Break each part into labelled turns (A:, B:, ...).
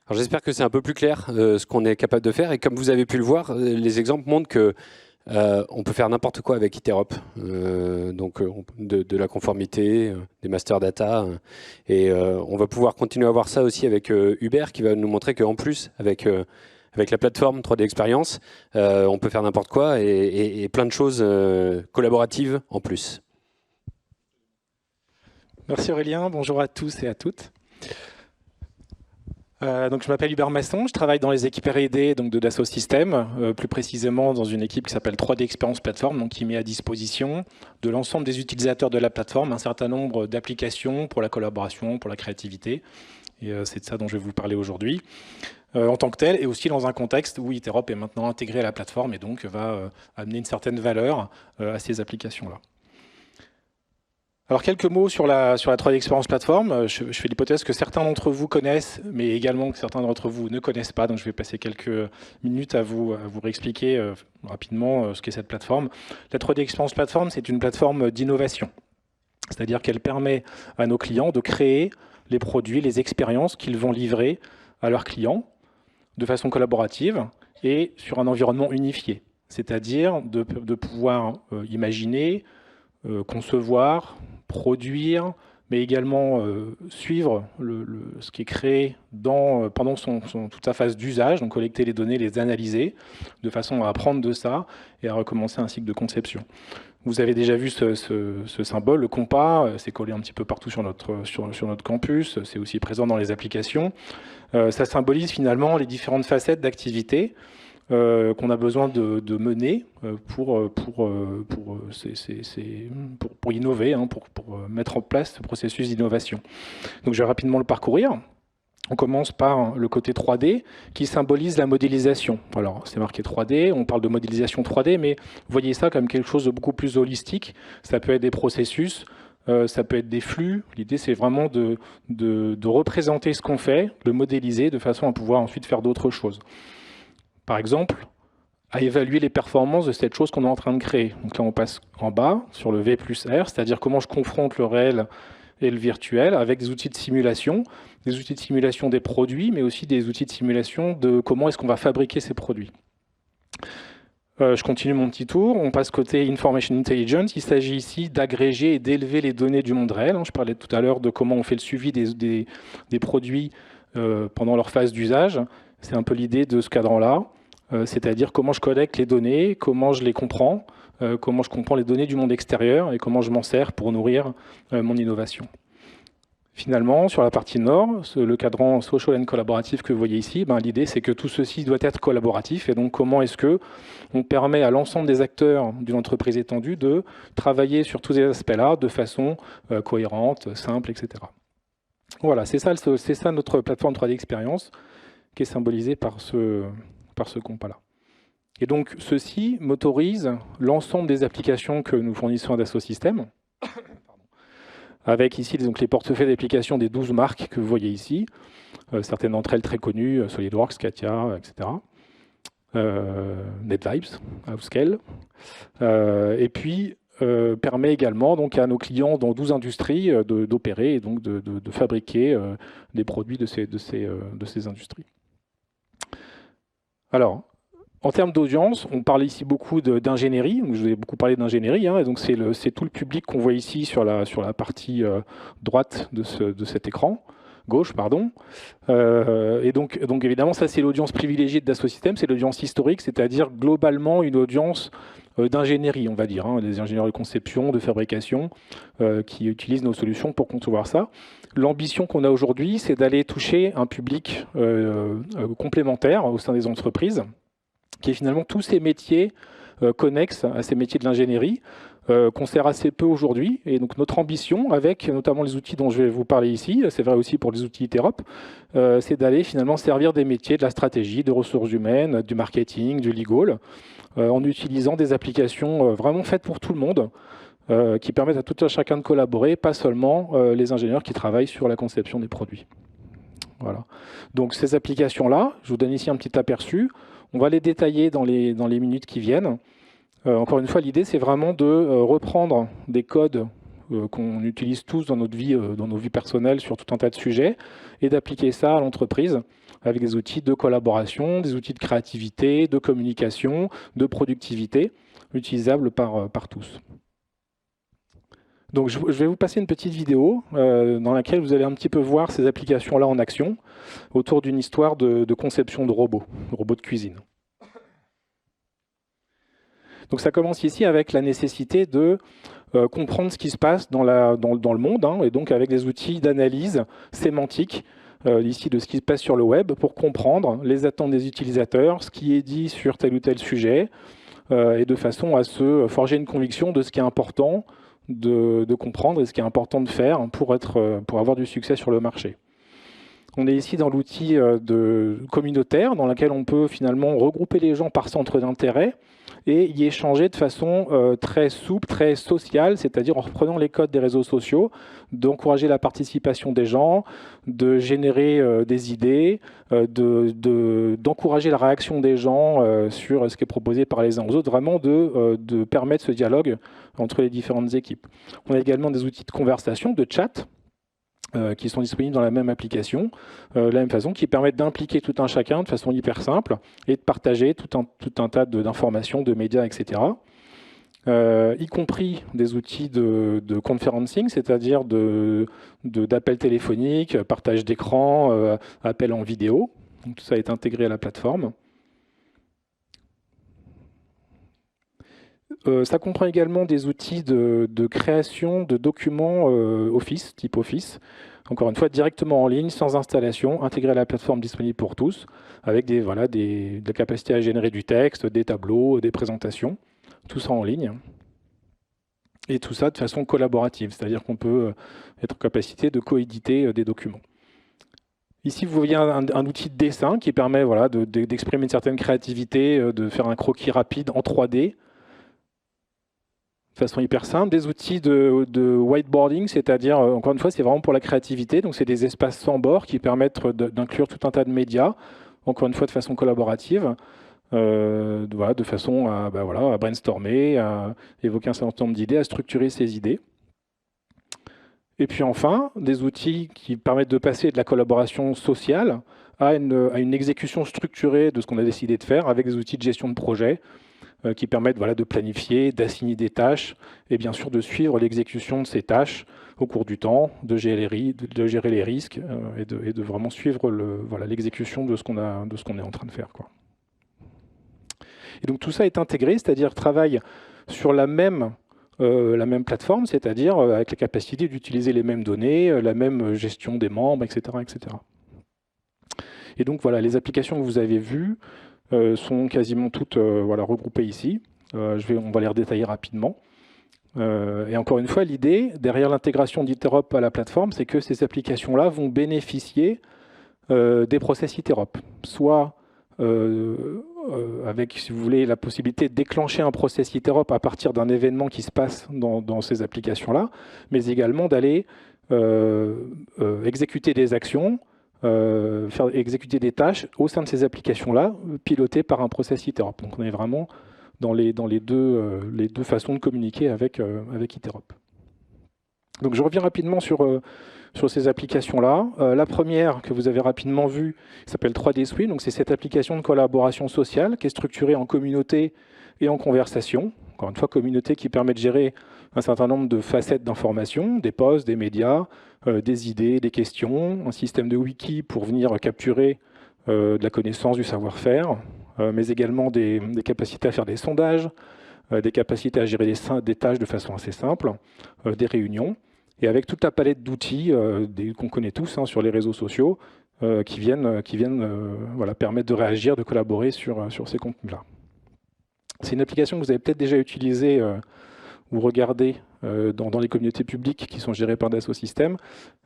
A: Alors j'espère que c'est un peu plus clair ce qu'on est capable de faire. Et comme vous avez pu le voir, les exemples montrent que on peut faire n'importe quoi avec Iterop. De la conformité, des master data. Et on va pouvoir continuer à voir ça aussi avec Hubert qui va nous montrer qu'en plus, avec la plateforme 3D Experience, on peut faire n'importe quoi et plein de choses collaboratives en plus.
B: Merci Aurélien, bonjour à tous et à toutes. Donc je m'appelle Hubert Masson, je travaille dans les équipes R&D donc de Dassault Systèmes, plus précisément dans une équipe qui s'appelle 3D Experience Platform, donc qui met à disposition de l'ensemble des utilisateurs de la plateforme un certain nombre d'applications pour la collaboration, pour la créativité. Et c'est de ça dont je vais vous parler aujourd'hui en tant que tel, et aussi dans un contexte où Iterop est maintenant intégré à la plateforme et donc va amener une certaine valeur à ces applications-là. Alors quelques mots sur la 3D Experience Platform. Je fais l'hypothèse que certains d'entre vous connaissent, mais également que certains d'entre vous ne connaissent pas. Donc je vais passer quelques minutes à vous réexpliquer rapidement ce qu'est cette plateforme. La 3D Experience Platform, c'est une plateforme d'innovation. C'est-à-dire qu'elle permet à nos clients de créer les produits, les expériences qu'ils vont livrer à leurs clients de façon collaborative et sur un environnement unifié. C'est-à-dire de pouvoir imaginer, concevoir, produire, mais également suivre ce qui est créé pendant toute sa phase d'usage, donc collecter les données, les analyser, de façon à apprendre de ça et à recommencer un cycle de conception. Vous avez déjà vu ce symbole, le compas, c'est collé un petit peu partout sur notre campus, c'est aussi présent dans les applications. Ça symbolise finalement les différentes facettes d'activité qu'on a besoin de mener pour innover, hein, pour mettre en place ce processus d'innovation. Donc je vais rapidement le parcourir. On commence par le côté 3D qui symbolise la modélisation. Alors c'est marqué 3D, on parle de modélisation 3D, mais voyez ça comme quelque chose de beaucoup plus holistique. Ça peut être des processus, ça peut être des flux. L'idée c'est vraiment de représenter ce qu'on fait, de le modéliser de façon à pouvoir ensuite faire d'autres choses. Par exemple, à évaluer les performances de cette chose qu'on est en train de créer. Donc là, on passe en bas sur le V plus R, c'est-à-dire comment je confronte le réel et le virtuel avec des outils de simulation des produits, mais aussi des outils de simulation de comment est-ce qu'on va fabriquer ces produits. Je continue mon petit tour, on passe côté Information Intelligence. Il s'agit ici d'agréger et d'élever les données du monde réel. Je parlais tout à l'heure de comment on fait le suivi des produits pendant leur phase d'usage. C'est un peu l'idée de ce cadran-là. C'est-à-dire comment je collecte les données, comment je les comprends, comment je comprends les données du monde extérieur et comment je m'en sers pour nourrir mon innovation. Finalement, sur la partie nord, le cadran social and collaboratif que vous voyez ici, l'idée c'est que tout ceci doit être collaboratif et donc comment est-ce qu'on permet à l'ensemble des acteurs d'une entreprise étendue de travailler sur tous ces aspects-là de façon cohérente, simple, etc. Voilà, c'est ça notre plateforme 3D Experience qui est symbolisée par ce compas-là. Et donc, ceci motorise l'ensemble des applications que nous fournissons à Dassault Systèmes, avec ici donc, les portefeuilles d'applications des 12 marques que vous voyez ici, certaines d'entre elles très connues, SolidWorks, Katia, etc. NetVibes, Outscale. Et puis, permet également donc, à nos clients dans 12 industries d'opérer et donc de fabriquer des produits de ces industries. Alors, en termes d'audience, on parle ici beaucoup d'ingénierie. Je vous ai beaucoup parlé d'ingénierie. Hein, et donc, c'est tout le public qu'on voit ici sur la partie droite de cet écran, gauche, pardon. Et donc, évidemment, ça, c'est l'audience privilégiée de Dassault Systèmes. C'est l'audience historique, c'est-à-dire globalement une audience d'ingénierie, on va dire. Hein, des ingénieurs de conception, de fabrication qui utilisent nos solutions pour concevoir ça. L'ambition qu'on a aujourd'hui, c'est d'aller toucher un public complémentaire au sein des entreprises, qui est finalement tous ces métiers connexes à ces métiers de l'ingénierie, qu'on sert assez peu aujourd'hui. Et donc notre ambition, avec notamment les outils dont je vais vous parler ici, c'est vrai aussi pour les outils Iterop, c'est d'aller finalement servir des métiers de la stratégie, des ressources humaines, du marketing, du legal, en utilisant des applications vraiment faites pour tout le monde, qui permettent à tout un chacun de collaborer, pas seulement les ingénieurs qui travaillent sur la conception des produits. Voilà. Donc ces applications-là, je vous donne ici un petit aperçu, on va les détailler dans les minutes qui viennent. Encore une fois, l'idée, c'est vraiment de reprendre des codes qu'on utilise tous dans nos vies personnelles sur tout un tas de sujets, et d'appliquer ça à l'entreprise avec des outils de collaboration, des outils de créativité, de communication, de productivité, utilisables par tous. Donc je vais vous passer une petite vidéo dans laquelle vous allez un petit peu voir ces applications-là en action autour d'une histoire de conception de robots de cuisine. Donc ça commence ici avec la nécessité de comprendre ce qui se passe dans le monde, hein, et donc avec des outils d'analyse sémantique ici de ce qui se passe sur le web pour comprendre les attentes des utilisateurs, ce qui est dit sur tel ou tel sujet, et de façon à se forger une conviction de ce qui est important de comprendre et ce qui est important de faire pour avoir du succès sur le marché. On est ici dans l'outil communautaire dans lequel on peut finalement regrouper les gens par centre d'intérêt et y échanger de façon très souple, très sociale, c'est-à-dire en reprenant les codes des réseaux sociaux, d'encourager la participation des gens, de générer des idées, d'encourager la réaction des gens sur ce qui est proposé par les uns aux autres, vraiment de permettre ce dialogue entre les différentes équipes. On a également des outils de conversation, de chat, qui sont disponibles dans la même application, de la même façon, qui permettent d'impliquer tout un chacun de façon hyper simple et de partager tout un tas d'informations, de médias, etc. Y compris des outils de conferencing, c'est-à-dire d'appels téléphoniques, partage d'écran, appels en vidéo. Donc, tout ça est intégré à la plateforme. Ça comprend également des outils de création de documents Office, type Office. Encore une fois, directement en ligne, sans installation, intégré à la plateforme disponible pour tous, avec des capacités à générer du texte, des tableaux, des présentations, tout ça en ligne. Et tout ça de façon collaborative, c'est-à-dire qu'on peut être en capacité de coéditer des documents. Ici, vous voyez un outil de dessin qui permet d'exprimer une certaine créativité, de faire un croquis rapide en 3D, de façon hyper simple. Des outils de whiteboarding, c'est-à-dire, encore une fois, c'est vraiment pour la créativité. Donc, c'est des espaces sans bord qui permettent d'inclure tout un tas de médias, encore une fois, de façon collaborative, de façon à brainstormer, à évoquer un certain nombre d'idées, à structurer ces idées. Et puis enfin, des outils qui permettent de passer de la collaboration sociale à une exécution structurée de ce qu'on a décidé de faire avec des outils de gestion de projet, qui permettent de planifier, d'assigner des tâches et bien sûr de suivre l'exécution de ces tâches au cours du temps, de gérer les risques et de vraiment suivre l'exécution de ce qu'on est en train de faire, quoi. Et donc tout ça est intégré, c'est-à-dire travaille sur la même plateforme, c'est-à-dire avec la capacité d'utiliser les mêmes données, la même gestion des membres, etc., etc. Et donc voilà, les applications que vous avez vues sont quasiment toutes regroupées ici. On va les redétailler rapidement. Et encore une fois, l'idée, derrière l'intégration d'Iterop à la plateforme, c'est que ces applications-là vont bénéficier des process Iterop. Soit avec, si vous voulez, la possibilité de déclencher un process Iterop à partir d'un événement qui se passe dans ces applications-là, mais également d'aller exécuter des actions, faire exécuter des tâches au sein de ces applications-là, pilotées par un process Iterop. Donc on est vraiment dans les deux façons de communiquer avec Iterop. Donc je reviens rapidement sur ces applications-là. La première que vous avez rapidement vue s'appelle 3D Swim. Donc c'est cette application de collaboration sociale qui est structurée en communauté et en conversation. Encore une fois, communauté qui permet de gérer un certain nombre de facettes d'informations, des posts, des médias, des idées, des questions, un système de wiki pour venir capturer de la connaissance, du savoir-faire, mais également des capacités à faire des sondages, des capacités à gérer des tâches de façon assez simple, des réunions, et avec toute la palette d'outils qu'on connaît tous sur les réseaux sociaux qui viennent permettre de réagir, de collaborer sur ces contenus-là. C'est une application que vous avez peut-être déjà utilisée ou regardée dans les communautés publiques qui sont gérées par Dassault Systèmes.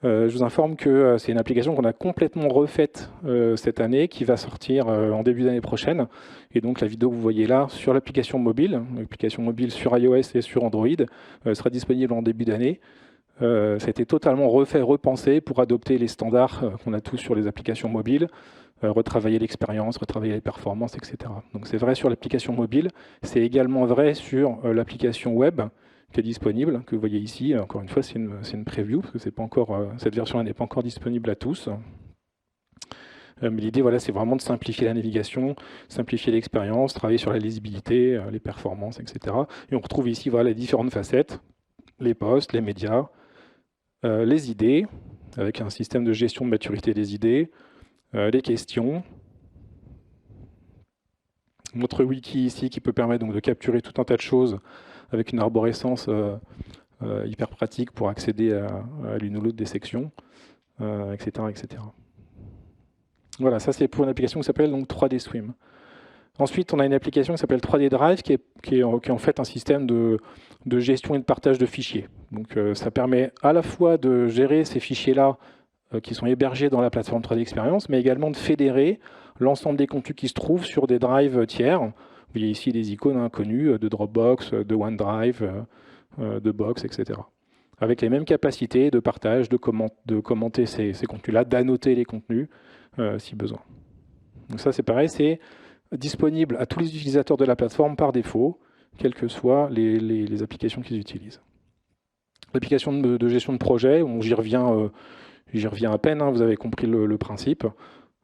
B: Je vous informe que c'est une application qu'on a complètement refaite cette année, qui va sortir en début d'année prochaine. Et donc la vidéo que vous voyez là sur l'application mobile sur iOS et sur Android, sera disponible en début d'année. Ça a été totalement refait, repensé pour adopter les standards qu'on a tous sur les applications mobiles, retravailler l'expérience, retravailler les performances, etc. Donc c'est vrai sur l'application mobile, c'est également vrai sur l'application web qui est disponible, que vous voyez ici. Encore une fois, c'est une preview, parce que c'est pas encore, cette version n'est pas encore disponible à tous. Mais l'idée, voilà, c'est vraiment de simplifier la navigation, simplifier l'expérience, travailler sur la lisibilité, les performances, etc. Et on retrouve ici voilà, les différentes facettes, les posts, les médias, les idées, avec un système de gestion de maturité des idées, les questions, notre wiki ici qui peut permettre donc de capturer tout un tas de choses avec une arborescence hyper pratique pour accéder à l'une ou l'autre des sections, etc., etc. Voilà, ça c'est pour une application qui s'appelle donc 3D Swim. Ensuite, on a une application qui s'appelle 3D Drive, qui est en fait un système de gestion et de partage de fichiers. Donc ça permet à la fois de gérer ces fichiers-là qui sont hébergés dans la plateforme 3D Experience, mais également de fédérer l'ensemble des contenus qui se trouvent sur des drives tiers. Vous voyez ici des icônes connues de Dropbox, de OneDrive, de Box, etc. Avec les mêmes capacités de partage, de commenter ces contenus-là, d'annoter les contenus si besoin. Donc ça c'est pareil, c'est disponible à tous les utilisateurs de la plateforme par défaut, quelles que soient les applications qu'ils utilisent. L'application de gestion de projet, j'y reviens à peine, vous avez compris le principe.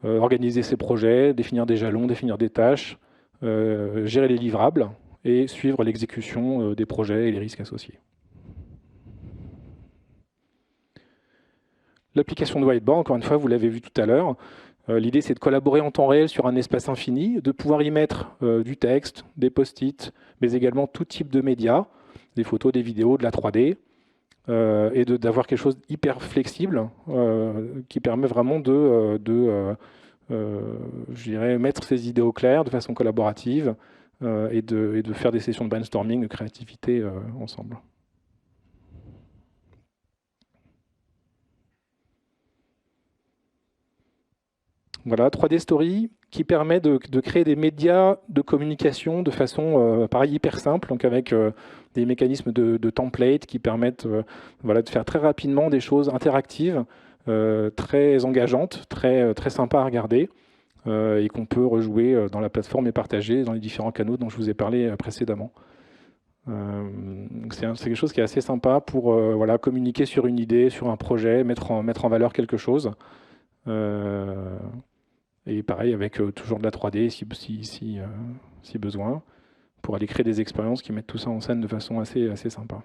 B: Organiser ses projets, définir des jalons, définir des tâches, gérer les livrables et suivre l'exécution des projets et les risques associés. L'application de Whiteboard, encore une fois, vous l'avez vu tout à l'heure, l'idée c'est de collaborer en temps réel sur un espace infini, de pouvoir y mettre du texte, des post-it, mais également tout type de médias, des photos, des vidéos, de la 3D, et d'avoir quelque chose d'hyper flexible qui permet vraiment je dirais, mettre ses idées au clair de façon collaborative et de faire des sessions de brainstorming, de créativité ensemble. Voilà, 3D Story qui permet de créer des médias de communication de façon pareil, hyper simple, donc avec des mécanismes de template qui permettent voilà, de faire très rapidement des choses interactives, très engageantes, très sympas à regarder, et qu'on peut rejouer dans la plateforme et partager dans les différents canaux dont je vous ai parlé précédemment. C'est quelque chose qui est assez sympa pour voilà, communiquer sur une idée, sur un projet, mettre en valeur quelque chose. Et pareil, avec toujours de la 3D si besoin, pour aller créer des expériences qui mettent tout ça en scène de façon assez sympa.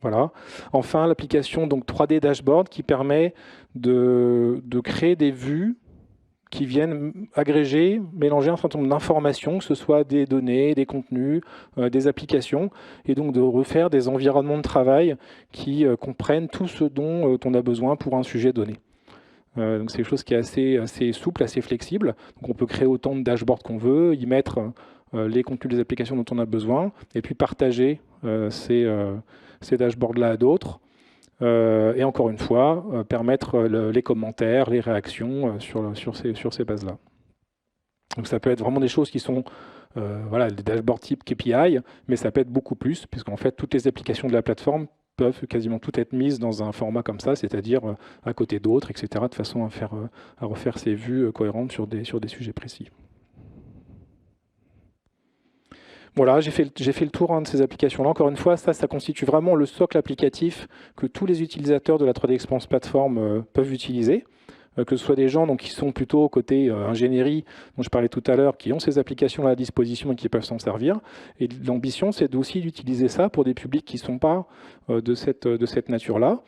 B: Voilà. Enfin, l'application 3D Dashboard qui permet de créer des vues qui viennent agréger, mélanger un certain nombre d'informations, que ce soit des données, des contenus, des applications, et donc de refaire des environnements de travail qui comprennent tout ce dont on a besoin pour un sujet donné. Donc c'est quelque chose qui est assez souple, assez flexible. Donc on peut créer autant de dashboards qu'on veut, y mettre les contenus des applications dont on a besoin, et puis partager ces dashboards-là à d'autres. Et encore une fois, permettre les commentaires, les réactions sur ces bases-là. Donc ça peut être vraiment des choses qui sont voilà, des dashboards type KPI, mais ça peut être beaucoup plus, puisqu'en fait, toutes les applications de la plateforme peuvent quasiment toutes être mises dans un format comme ça, c'est-à-dire à côté d'autres, etc., de façon à refaire ces vues cohérentes sur des sujets précis. Voilà, j'ai fait le tour de ces applications-là. Encore une fois, ça constitue vraiment le socle applicatif que tous les utilisateurs de la 3D Experience Platform peuvent utiliser. Que ce soit des gens qui sont plutôt côté ingénierie, dont je parlais tout à l'heure, qui ont ces applications à disposition et qui peuvent s'en servir. Et l'ambition, c'est aussi d'utiliser ça pour des publics qui ne sont pas de cette nature-là,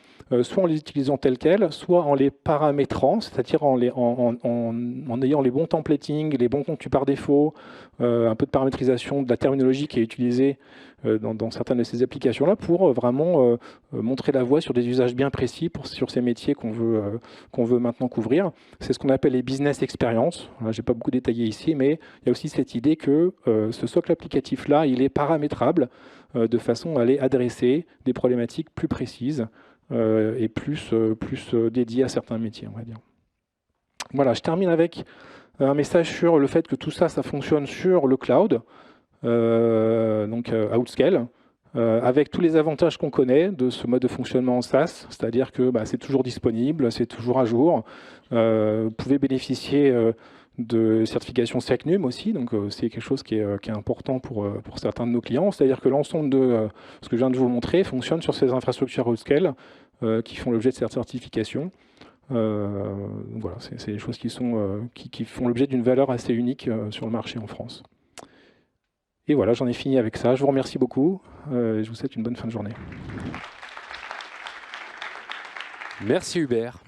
B: soit en les utilisant tels quels, soit en les paramétrant, c'est-à-dire en ayant les bons templating, les bons contenus par défaut, un peu de paramétrisation de la terminologie qui est utilisée dans certaines de ces applications-là pour vraiment montrer la voie sur des usages bien précis sur ces métiers qu'on veut maintenant couvrir. C'est ce qu'on appelle les business experiences. Je n'ai pas beaucoup détaillé ici, mais il y a aussi cette idée que ce socle applicatif-là, il est paramétrable de façon à aller adresser des problématiques plus précises et plus dédiées à certains métiers, on va dire. Voilà, je termine avec un message sur le fait que tout ça, ça fonctionne sur le cloud. Donc Outscale, avec tous les avantages qu'on connaît de ce mode de fonctionnement en SaaS, c'est-à-dire que c'est toujours disponible, c'est toujours à jour. Vous pouvez bénéficier de certification SecNum aussi, donc c'est quelque chose qui est important pour certains de nos clients, c'est-à-dire que l'ensemble de ce que je viens de vous montrer fonctionne sur ces infrastructures upscale qui font l'objet de cette certification. Voilà, c'est des choses qui font l'objet d'une valeur assez unique sur le marché en France. Et voilà, j'en ai fini avec ça. Je vous remercie beaucoup. Je vous souhaite une bonne fin de journée.
A: Merci Hubert.